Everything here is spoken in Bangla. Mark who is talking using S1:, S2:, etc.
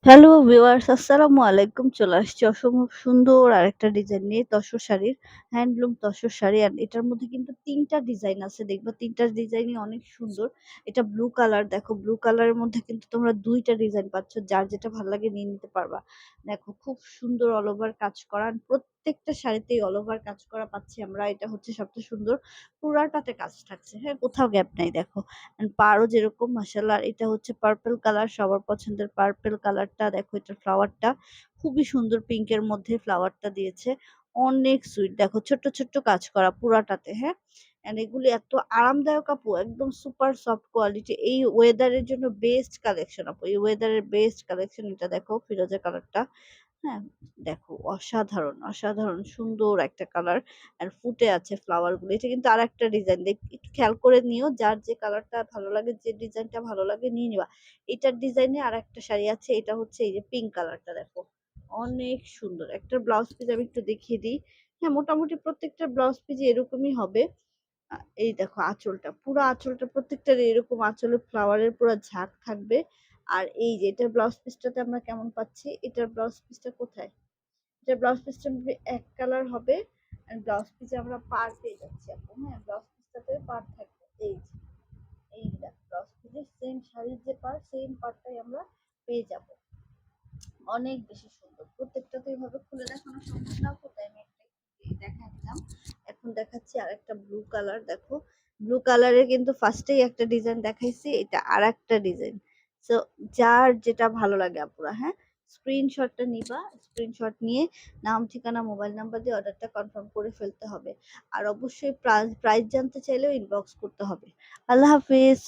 S1: হ্যালো ভিউয়ার্স, আসসালামু আলাইকুম। চলে আসছি অসম্ভব সুন্দর আরেকটা ডিজাইন নিয়ে তসর শাড়ির, হ্যান্ডলুম তসর শাড়ি। অ্যান্ড এটার মধ্যে কিন্তু ৩ টা ডিজাইন আছে। দেখবা ৩ টা ডিজাইনই অনেক সুন্দর। এটা ব্লু কালার, দেখো ব্লু কালারের মধ্যে কিন্তু তোমরা ২ টা ডিজাইন পাচ্ছ। যার যেটা ভাল লাগে নিয়ে নিতে পারবা। দেখো খুব সুন্দর অল ওভার কাজ করা। and প্রত্যেকটা শাড়িতেই অল ওভার কাজ করা পাচ্ছি আমরা। এটা হচ্ছে সবচেয়ে সুন্দর। পুরাটাতে কাজ থাকছে। হ্যাঁ? কোথাও গ্যাপ নাই দেখো। পাড়ও যেরকম মাশাআল্লাহ। এটা হচ্ছে পার্পল কালার, সবার পছন্দের পার্পল কালারটা। দেখো এটার ফ্লাওয়ারটা খুবই সুন্দর, পিঙ্কের মধ্যে ফ্লাওয়ারটা দিয়েছে। অনেক সুইট, দেখো ছোট্ট, ছোট্ট কাজ করা পুরাটাতে, হ্যাঁ? এগুলি এত আরামদায়ক আপু, একদম সুপার সফট কোয়ালিটি। এই ওয়েদারের জন্য বেস্ট কালেকশন আপু। এই ওয়েদারের বেস্ট কালেকশন। এটা দেখো ফিরোজা কালারটা। হ্যাঁ, দেখো অসাধারণ, অসাধারণ সুন্দর একটা কালার। আর ফুটে আছে ফ্লাওয়ার গুলো। এটা কিন্তু আরেকটা ডিজাইন। একটু খেয়াল করে নিও, যার যে কালারটা ভালো লাগে, যে ডিজাইনটা ভালো লাগে নিয়ে নিবা। এটার ডিজাইনে আরেকটা শাড়ি আছে। এটা হচ্ছে এই যে পিঙ্ক কালারটা দেখো। অনেক সুন্দর। একটার ব্লাউজ পিস আমি একটু দেখিয়ে দিই। হ্যাঁ, মোটামুটি প্রত্যেকটা ব্লাউজ পিসই এরকমই হবে। এই দেখো আঁচলটা, পুরো আঁচলটা প্রত্যেকটার এরকম আঁচলে ফ্লাওয়ারের পুরা ঝাঁক থাকবে। আর এই যে এটার ব্লাউজ পিসটাতে আমরা কেমন পাচ্ছি, এটার ব্লাউজ পিসটা কোথায়? এটার ব্লাউজ পিসটা এক কালার হবে। আর ব্লাউজ পিসে আমরা পাড় পেয়ে যাচ্ছি আপু। হ্যাঁ, ব্লাউজ পিসটাতে পাড় থাকবে। এই যে, এই দেখো ব্লাউজ পিসের সেম শাড়ির যে পাড়, সেম পাড়টাই আমরা পেয়ে যাব। অনেক বেশি সুন্দর। প্রত্যেকটা তো এভাবে খুলে দেখানো সম্ভব না আপু, তাই আমি একটা দেখা দিলাম। এখন দেখাচ্ছি আরেকটা ব্লু কালার। দেখো ব্লু কালারের কিন্তু ফার্স্টেই একটা ডিজাইন দেখাইছি, এটা আরেকটা ডিজাইন। সো যার যেটা ভালো লাগে আপুরা, হ্যাঁ, স্ক্রিনশটটা নিবা। স্ক্রিনশট নিয়ে নাম, ঠিকানা, মোবাইল নাম্বার দিয়ে অর্ডারটা কনফার্ম করে ফেলতে হবে। আর অবশ্যই প্রাইস জানতে চাইলেও ইনবক্স করতে হবে। আল্লাহ হাফিজ।